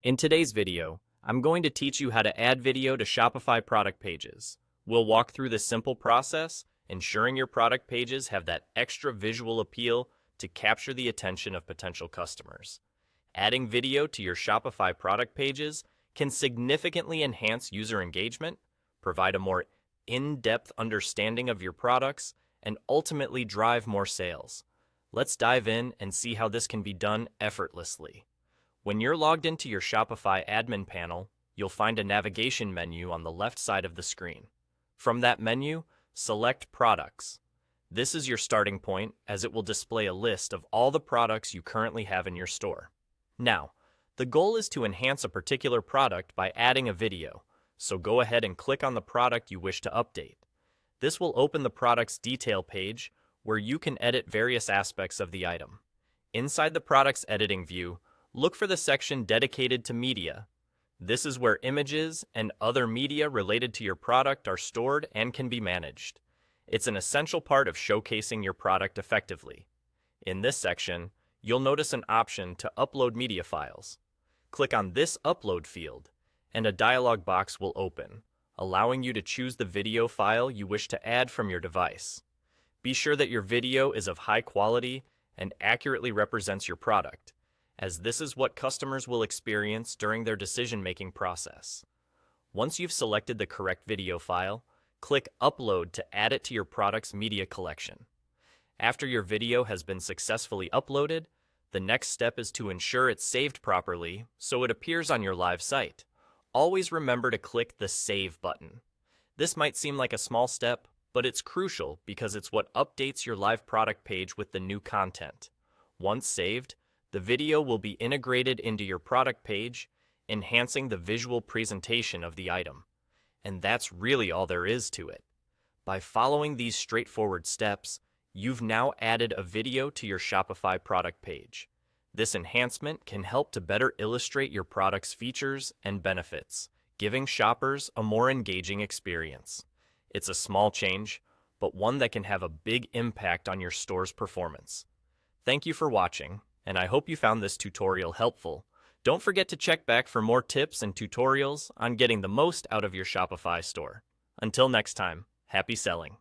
In today's video, I'm going to teach you how to add video to Shopify product pages. We'll walk through this simple process, ensuring your product pages have that extra visual appeal to capture the attention of potential customers. Adding video to your Shopify product pages can significantly enhance user engagement, provide a more in-depth understanding of your products, and ultimately drive more sales. Let's dive in and see how this can be done effortlessly. When you're logged into your Shopify admin panel, you'll find a navigation menu on the left side of the screen. From that menu, select Products. This is your starting point, as it will display a list of all the products you currently have in your store. Now, the goal is to enhance a particular product by adding a video, so go ahead and click on the product you wish to update. This will open the product's detail page, where you can edit various aspects of the item. Inside the product's editing view, look for the section dedicated to media. This is where images and other media related to your product are stored and can be managed. It's an essential part of showcasing your product effectively. In this section, you'll notice an option to upload media files. Click on this upload field, and a dialog box will open, allowing you to choose the video file you wish to add from your device. Be sure that your video is of high quality and accurately represents your product, as this is what customers will experience during their decision-making process. Once you've selected the correct video file, click Upload to add it to your product's media collection. After your video has been successfully uploaded, the next step is to ensure it's saved properly so it appears on your live site. Always remember to click the Save button. This might seem like a small step, but it's crucial because it's what updates your live product page with the new content. Once saved, the video will be integrated into your product page, enhancing the visual presentation of the item. And that's really all there is to it. By following these straightforward steps, you've now added a video to your Shopify product page. This enhancement can help to better illustrate your product's features and benefits, giving shoppers a more engaging experience. It's a small change, but one that can have a big impact on your store's performance. Thank you for watching, and I hope you found this tutorial helpful. Don't forget to check back for more tips and tutorials on getting the most out of your Shopify store. Until next time, happy selling.